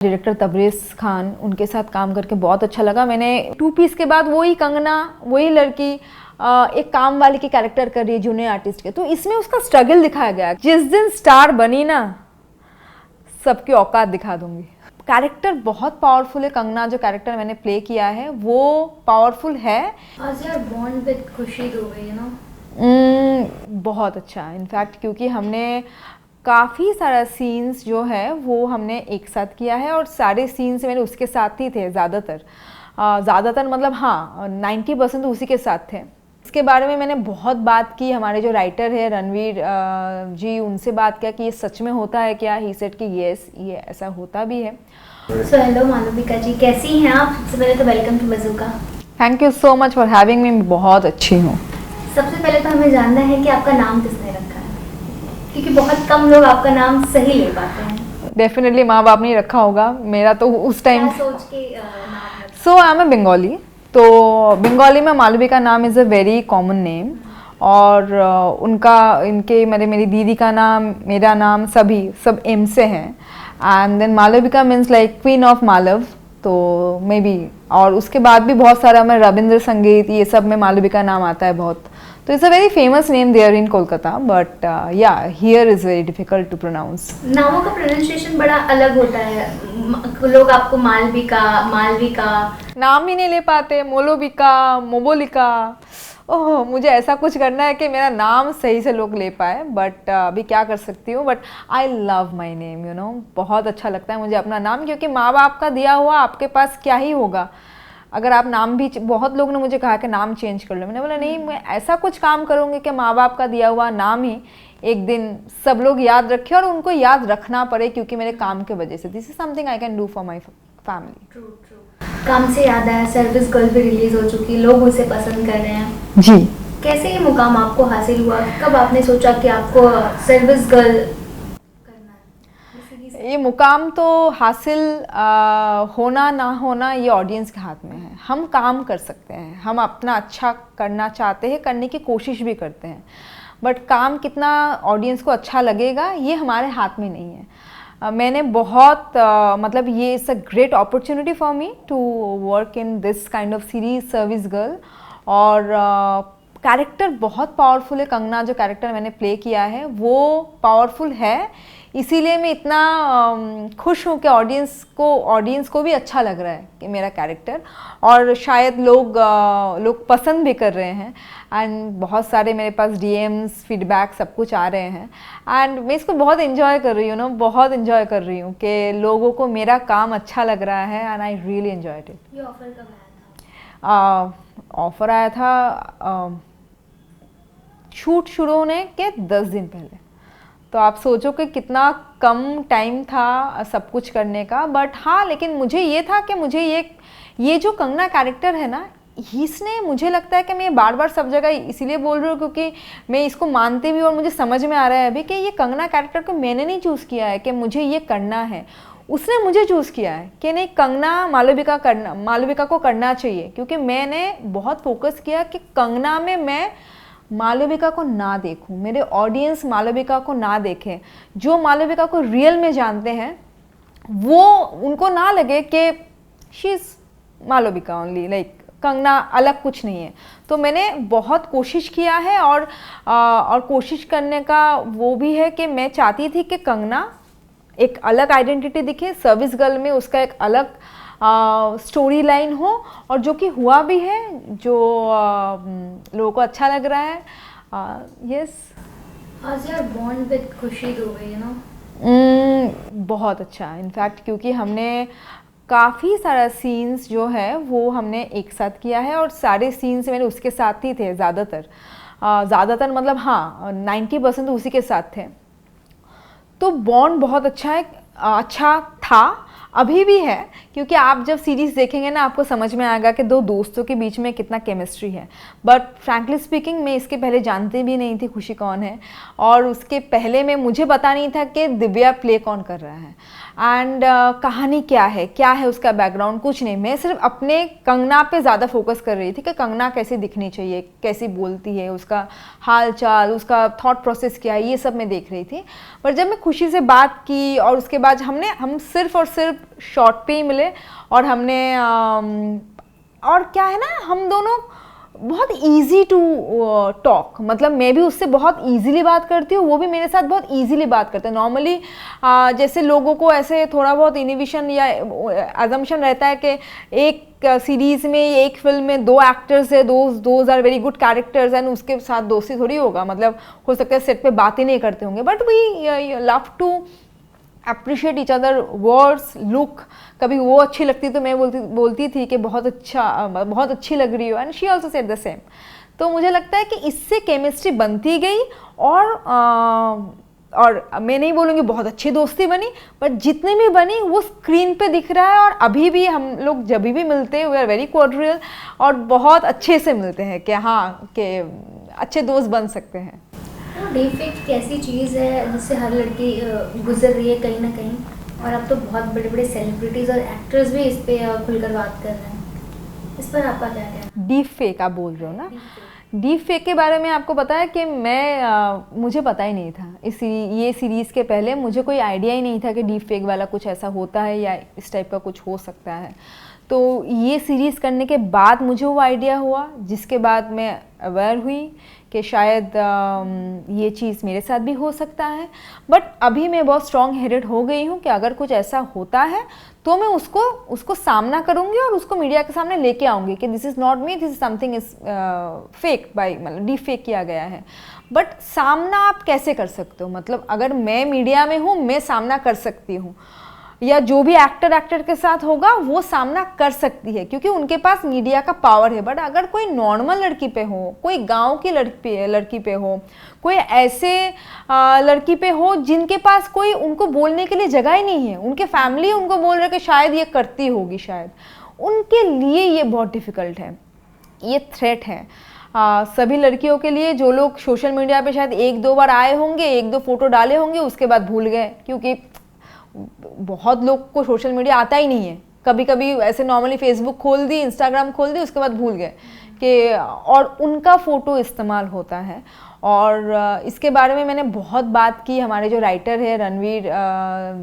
Director Tabrez Khan, उनके साथ काम करके बहुत अच्छा लगा। मैंने 2 पीस के बाद वही कंगना, वही लड़की एक काम वाली की कैरेक्टर कर रही है जूनियर आर्टिस्ट के, तो इसमें उसका स्ट्रगल दिखाया गया। जिस दिन स्टार बनी ना, सबकी औकात दिखा दूंगी। कैरेक्टर बहुत पावरफुल है। कंगना जो कैरेक्टर मैंने प्ले किया है वो पावरफुल है। How's your bond with खुशी दुबे, you know? बहुत अच्छा, इनफैक्ट क्योंकि हमने काफ़ी सारा सीन्स जो है वो हमने एक साथ किया है और सारे सीन्स मेरे उसके साथ ही थे ज़्यादातर मतलब हाँ 90% उसी के साथ थे। इसके बारे में मैंने बहुत बात की, हमारे जो राइटर है रणवीर जी, उनसे बात किया कि ये सच में होता है क्या। ही सेड कि येस, ये ऐसा होता भी है। सो हेलो मालविका जी, कैसी हैं आप? सबसे पहले तो welcome to Bazooka. Thank you so much for having me. बहुत अच्छी हूँ। सबसे पहले तो हमें जानना है कि आपका नाम किसने रखा है, क्योंकि बहुत कम लोग आपका नाम सही ले पाते हैं। डेफिनेटली माँ बाप ने रखा होगा, मेरा तो उस टाइम सोच के नाम रखा। सो आई एम ए बंगाली, तो बंगाली में मालविका नाम is a very common name. और मेरी दीदी का नाम, मेरा नाम सब एम से हैं। And then Malvika means like queen of Malwa, तो मे बी। और उसके बाद भी बहुत सारा मैं रविंद्र संगीत, ये सब में मालविका नाम आता है बहुत। तो it's a very famous name there in Kolkata, but yeah here is very difficult to pronounce. नामों का प्रोनाउंसिएशन बड़ा अलग होता है। लोग आपको मालविका नाम ही नहीं ले पाते, मोलोविका, मोबोलिका। ओह, मुझे ऐसा कुछ करना है कि मेरा नाम सही से लोग ले पाए, बट अभी क्या कर सकती हूँ। But I love my name, you know, बहुत अच्छा लगता है मुझे अपना नाम, क्योंकि माँ बाप का दिया हुआ आपके पास क्या ही होगा अगर आप नाम भी। बहुत लोग ने मुझे कहा कि नाम चेंज कर लो, मैंने बोला नहीं, मैं ऐसा कुछ काम करूँगी कि माँ बाप का दिया हुआ नाम ही एक दिन सब लोग याद रखें और उनको याद रखना पड़े, क्योंकि मेरे काम के वजह से। This is something I can do for my family. True. काम से याद आया, सर्विस गर्ल भी रिलीज हो चुकी, लोग उसे पसंद कर रहे हैं जी। कैसे ये मुकाम आपको हासिल हुआ? कब आपने सोचा कि आपको सर्विस गर्ल करना है? ये मुकाम तो हासिल होना ना होना ये ऑडियंस के हाथ में है। हम काम कर सकते हैं, हम अपना अच्छा करना चाहते हैं, करने की कोशिश भी करते हैं, बट काम कितना ऑडियंस को अच्छा लगेगा ये हमारे हाथ में नहीं है। मैंने बहुत मतलब ये is a great opportunity for me to work in this kind of series service girl. और कैरेक्टर बहुत पावरफुल है। कंगना जो कैरेक्टर मैंने प्ले किया है वो पावरफुल है, इसीलिए मैं इतना खुश हूँ कि ऑडियंस को भी अच्छा लग रहा है कि मेरा कैरेक्टर, और शायद लोग पसंद भी कर रहे हैं। एंड बहुत सारे मेरे पास डीएम्स, फीडबैक सब कुछ आ रहे हैं, एंड मैं इसको बहुत इन्जॉय कर रही हूँ ना, बहुत इन्जॉय कर रही हूँ कि लोगों को मेरा काम अच्छा लग रहा है, and I really enjoyed it. ये ऑफर कब आया था? ऑफ़र आया था शूट शुरू होने के 10 दिन पहले। तो आप सोचो कि कितना कम टाइम था सब कुछ करने का। बट हाँ, लेकिन मुझे ये था कि मुझे ये जो कंगना कैरेक्टर है ना, इसने, मुझे लगता है कि मैं बार बार सब जगह इसीलिए बोल रही हूँ क्योंकि मैं इसको मानती भी, और मुझे समझ में आ रहा है अभी कि ये कंगना कैरेक्टर को मैंने नहीं चूज़ किया है कि मुझे ये करना है, उसने मुझे चूज़ किया है कि नहीं, कंगना मालविका को करना चाहिए। क्योंकि मैंने बहुत फोकस किया कि कंगना में मैं मालविका को ना देखूं, मेरे ऑडियंस मालविका को ना देखें। जो मालविका को रियल में जानते हैं वो, उनको ना लगे कि she is Malvika only, like Kangana अलग कुछ नहीं है। तो मैंने बहुत कोशिश किया है, और कोशिश करने का वो भी है कि मैं चाहती थी कि कंगना एक अलग आइडेंटिटी दिखे, सर्विस गर्ल में उसका एक अलग स्टोरी लाइन हो, और जो कि हुआ भी है, जो लोगों को अच्छा लग रहा है। Yes. How's your bond with खुशी दुबे, you know? बहुत अच्छा, इनफैक्ट क्योंकि हमने काफ़ी सारा सीन्स जो है वो हमने एक साथ किया है, और सारे सीन्स मेरे उसके साथ ही थे ज़्यादातर मतलब हाँ 90% उसी के साथ थे। तो बॉन्ड बहुत अच्छा था, अभी भी है, क्योंकि आप जब सीरीज़ देखेंगे ना आपको समझ में आएगा कि दो दोस्तों के बीच में कितना केमिस्ट्री है। बट फ्रैंकली स्पीकिंग मैं इसके पहले जानती भी नहीं थी खुशी कौन है, और उसके पहले में मुझे पता नहीं था कि दिव्या प्ले कौन कर रहा है। एंड कहानी क्या है उसका बैकग्राउंड, कुछ नहीं। मैं सिर्फ अपने कंगना पे ज़्यादा फोकस कर रही थी कि कंगना कैसी दिखनी चाहिए, कैसी बोलती है, उसका हाल चाल, उसका थॉट प्रोसेस क्या है, ये सब मैं देख रही थी। पर जब मैं खुशी से बात की और उसके बाद हम सिर्फ और सिर्फ शॉर्ट पे ही मिले और हमने और क्या है ना, हम दोनों बहुत इजी टू टॉक, मतलब मैं भी उससे बहुत इजीली बात करती हूँ, वो भी मेरे साथ बहुत इजीली बात करते हैं। नॉर्मली जैसे लोगों को ऐसे थोड़ा बहुत इनिबिशन या अजम्पशन रहता है कि एक सीरीज़ में, एक फिल्म में 2 एक्टर्स है, those are very good characters and उसके साथ दोस्ती थोड़ी होगा, मतलब हो सकता है सेट पे बातें नहीं करते होंगे, but we love to appreciate each other words, look. कभी वो अच्छी लगती तो मैं बोलती थी कि बहुत अच्छी लग रही हो, and she also said the same. तो मुझे लगता है कि इससे केमिस्ट्री बनती गई और मैं नहीं बोलूँगी बहुत अच्छी दोस्ती बनी, बट जितनी भी बनी वो स्क्रीन पे दिख रहा है। और अभी भी हम लोग जब भी मिलते हैं वी आर वेरी कोऑर्डियल और बहुत अच्छे से मिलते हैं कि हाँ कि अच्छे दोस्त बन सकते हैं। डीफेक कैसी चीज़ है जिससे हर लड़की गुजर रही है कहीं ना कहीं, और अब तो बहुत बड़े बड़े सेलिब्रिटीज़ और एक्टर्स भी इस पे खुलकर बात कर रहे हैं, इस पर आपका क्या कहना है? डीप फेक आप बोल रहे हो ना? डीप फेक के बारे में आपको पता है कि मुझे पता ही नहीं था ये सीरीज़ के पहले मुझे कोई आइडिया ही नहीं था कि डीप फेक वाला कुछ ऐसा होता है या इस टाइप का कुछ हो सकता है। तो ये सीरीज़ करने के बाद मुझे वो आइडिया हुआ, जिसके बाद मैं अवेयर हुई कि शायद ये चीज़ मेरे साथ भी हो सकता है। बट अभी मैं बहुत स्ट्रॉन्ग हेडेड हो गई हूँ कि अगर कुछ ऐसा होता है तो मैं उसको सामना करूँगी और उसको मीडिया के सामने लेके आऊँगी कि this is not me, this is something is fake by, मतलब डीप फेक किया गया है। बट सामना आप कैसे कर सकते हो? मतलब अगर मैं मीडिया में हूँ, मैं सामना कर सकती हूँ, या जो भी एक्टर के साथ होगा वो सामना कर सकती है क्योंकि उनके पास मीडिया का पावर है। बट अगर कोई नॉर्मल लड़की पे हो, कोई गांव की लड़की पे हो, कोई ऐसे लड़की पे हो जिनके पास कोई उनको बोलने के लिए जगह ही नहीं है, उनके फैमिली उनको बोल रहे कि शायद ये करती होगी, शायद उनके लिए ये बहुत डिफ़िकल्ट है, ये थ्रेट है। सभी लड़कियों के लिए जो लोग सोशल मीडिया पे शायद 1-2 बार आए होंगे, 1-2 फोटो डाले होंगे, उसके बाद भूल गए, क्योंकि बहुत लोग को सोशल मीडिया आता ही नहीं है। कभी कभी ऐसे नॉर्मली फेसबुक खोल दी, इंस्टाग्राम खोल दी, उसके बाद भूल गए कि और उनका फ़ोटो इस्तेमाल होता है। और इसके बारे में मैंने बहुत बात की, हमारे जो राइटर है रणवीर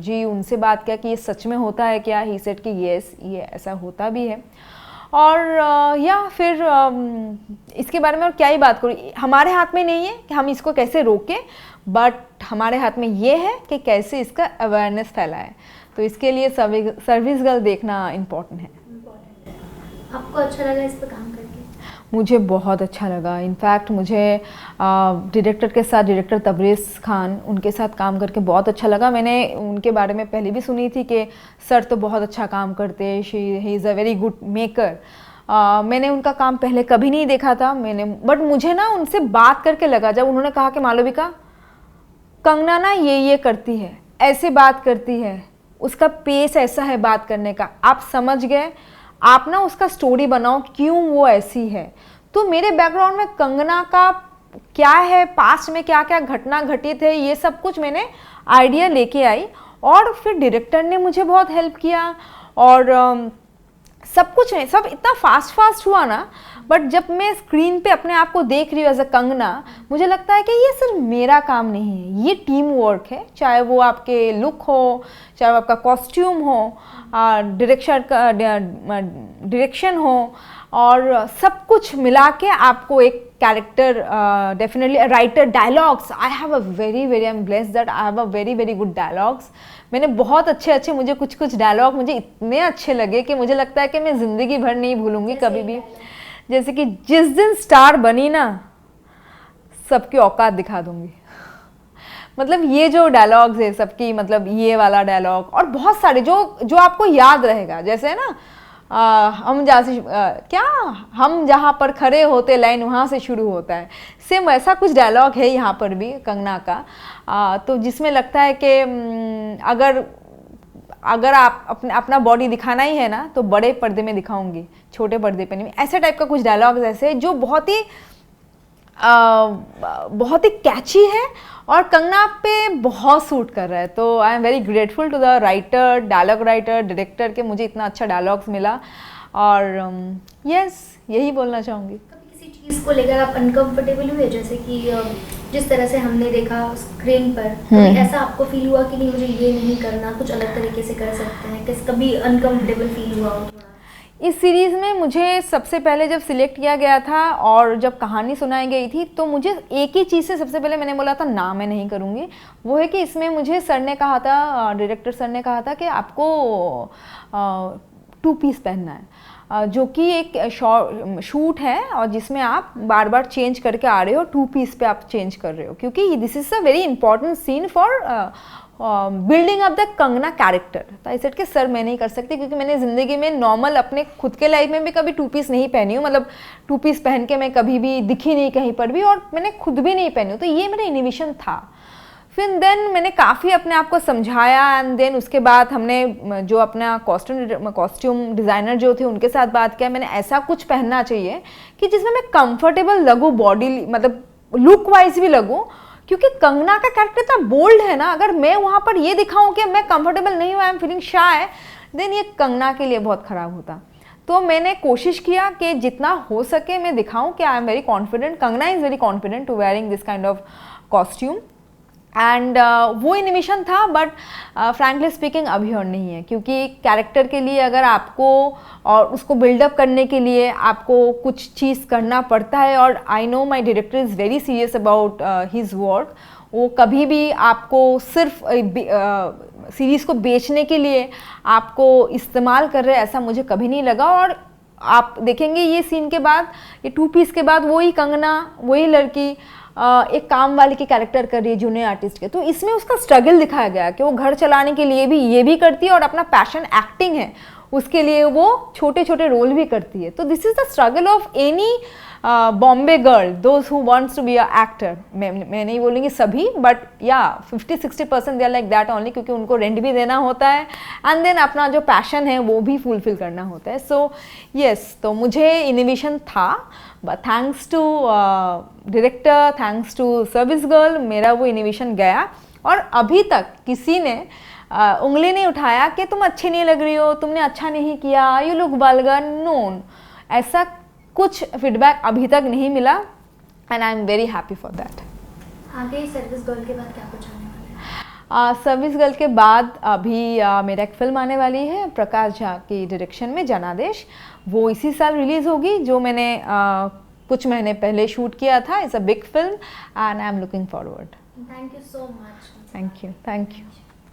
जी, उनसे बात किया कि ये सच में होता है क्या। ही सेड कि येस, ये ऐसा होता भी है। और या फिर इसके बारे में और क्या ही बात करूँ, हमारे हाथ में नहीं है कि हम इसको कैसे रोकें, बट हमारे हाथ में ये है कि कैसे इसका अवेयरनेस फैलाएं। तो इसके लिए सर्विस गर्ल देखना इम्पोर्टेंट है। आपको अच्छा लगा इस पर काम करके? मुझे बहुत अच्छा लगा। इनफैक्ट मुझे डायरेक्टर के साथ, डायरेक्टर तबरेज़ खान, उनके साथ काम करके बहुत अच्छा लगा। मैंने उनके बारे में पहले भी सुनी थी कि सर तो बहुत अच्छा काम करते हैं, he is a very good maker. मैंने उनका काम पहले कभी नहीं देखा था बट मुझे ना उनसे बात करके लगा, जब उन्होंने कहा कि मालविका, कंगना ना ये करती है, ऐसे बात करती है, उसका पेस ऐसा है बात करने का, आप समझ गए, आप ना उसका स्टोरी बनाओ क्यों वो ऐसी है। तो मेरे बैकग्राउंड में कंगना का क्या है, पास्ट में क्या क्या घटना घटित है, ये सब कुछ मैंने आइडिया लेके आई। और फिर डायरेक्टर ने मुझे बहुत हेल्प किया और सब कुछ है, सब इतना फास्ट हुआ ना। बट जब मैं स्क्रीन पे अपने आप को देख रही हूँ एज अ कंगना, मुझे लगता है कि ये सिर्फ मेरा काम नहीं है, ये टीम वर्क है। चाहे वो आपके लुक हो, चाहे वो आपका कॉस्ट्यूम हो, डायरेक्शन हो, और सब कुछ मिला के आपको एक character, definitely writer, dialogues, I have a very I am blessed that I have a very good dialogues. मैंने बहुत अच्छे मुझे कुछ डायलॉग मुझे इतने अच्छे लगे कि मुझे लगता है कि मैं ज़िंदगी भर नहीं भूलूंगी कभी भी। जैसे कि जिस दिन स्टार बनी ना, सबकी औकात दिखा दूंगी। मतलब ये जो डायलॉग्स है सबकी, मतलब ये वाला डायलॉग और बहुत सारे जो आपको याद रहेगा, जैसे है ना, हम जहाँ पर खड़े होते लाइन वहाँ से शुरू होता है, सेम वैसा कुछ डायलॉग है यहाँ पर भी कंगना का। तो जिसमें लगता है कि अगर आप अपना बॉडी दिखाना ही है ना, तो बड़े पर्दे में दिखाऊंगी, छोटे पर्दे पे नहीं। ऐसे टाइप का कुछ डायलॉग्स ऐसे जो बहुत ही कैची है और कंगना पे बहुत सूट कर रहा है, तो I am very grateful to the writer, dialogue writer, director के मुझे इतना अच्छा डायलॉग्स मिला। और यस यही बोलना चाहूँगी। कभी किसी चीज़ को लेकर आप अनकंफर्टेबल हुए, जैसे कि जिस तरह से हमने देखा स्क्रीन पर, कभी ऐसा आपको फील हुआ कि नहीं मुझे ये नहीं करना, कुछ अलग तरीके से कर सकते हैं, कभी अनकंफर्टेबल फील हुआ हो थोड़ा? इस सीरीज़ में मुझे सबसे पहले जब सिलेक्ट किया गया था और जब कहानी सुनाई गई थी, तो मुझे एक ही चीज़ से सबसे पहले मैंने बोला था ना मैं नहीं करूँगी। वो है कि इसमें मुझे सर ने कहा था, डायरेक्टर सर ने कहा था कि आपको 2 पीस पहनना है, जो कि एक शूट है और जिसमें आप बार बार चेंज करके आ रहे हो, 2 पीस पे आप चेंज कर रहे हो, क्योंकि this is a very important scene for building up the Kangana character. तो आई सेड कि सर मैं नहीं कर सकती, क्योंकि मैंने ज़िंदगी में नॉर्मल अपने खुद के लाइफ में भी कभी 2 पीस नहीं पहनी हूँ, मतलब 2 पीस पहन के मैं कभी भी दिखी नहीं कहीं पर भी, और मैंने खुद भी नहीं पहनी हूँ, तो ये मेरा इनोवेशन था। फिर देन मैंने काफ़ी अपने आप को समझाया, एंड देन उसके बाद हमने जो अपना कॉस्ट्यूम डिज़ाइनर जो थे उनके साथ बात किया, मैंने ऐसा कुछ पहनना चाहिए कि जिसमें मैं कंफर्टेबल लगूँ, बॉडी मतलब लुक वाइज भी लगूँ, क्योंकि कंगना का कैरेक्टर इतना बोल्ड है ना, अगर मैं वहाँ पर ये दिखाऊं कि मैं कंफर्टेबल नहीं हूँ, I am feeling shy, then ये कंगना के लिए बहुत ख़राब होता। तो मैंने कोशिश किया कि जितना हो सके मैं दिखाऊं कि I am very confident, Kangana is very confident to wearing this kind of costume, and वो इनोवेशन था। बट फ्रैंकली स्पीकिंग अभी और नहीं है, क्योंकि कैरेक्टर के लिए अगर आपको और उसको बिल्डअप करने के लिए आपको कुछ चीज़ करना पड़ता है, और I know my director is very serious about his work. वो कभी भी आपको सिर्फ सीरीज़ को बेचने के लिए आपको इस्तेमाल कर रहे हैं, ऐसा मुझे कभी नहीं लगा। और आप देखेंगे ये सीन के बाद, ये 2 पीस के बाद वही कंगना, वही लड़की एक काम वाले की कैरेक्टर कर रही है जूनियर आर्टिस्ट के। तो इसमें उसका स्ट्रगल दिखाया गया कि वो घर चलाने के लिए भी ये भी करती है, और अपना पैशन एक्टिंग है उसके लिए वो छोटे छोटे रोल भी करती है। तो this is the struggle of any Bombay girl, those who wants to be a actor. मैं नहीं बोलूँगी सभी, बट या 50-60% they are like that only, क्योंकि उनको रेंट भी देना होता है, एंड देन अपना जो पैशन है वो भी फुलफिल करना होता है। सो येस, तो मुझे इनोवेशन था, but thanks to director, thanks to service girl, मेरा वो इनोवेशन गया। और अभी तक किसी ने उंगली नहीं उठाया कि तुम अच्छी नहीं लग रही हो, तुमने अच्छा नहीं किया, यू लुक वल्गर, नो, ऐसा कुछ फीडबैक अभी तक नहीं मिला, and I am very happy for that. आगे सर्विस गर्ल के बाद क्या कुछ आने वाला है? सर्विस गर्ल के बाद अभी मेरा एक फिल्म आने वाली है प्रकाश झा की डायरेक्शन में, जनादेश। वो इसी साल रिलीज़ होगी, जो मैंने कुछ महीने पहले शूट किया था। It's a big film and I am looking forward. Thank you so much. Thank you.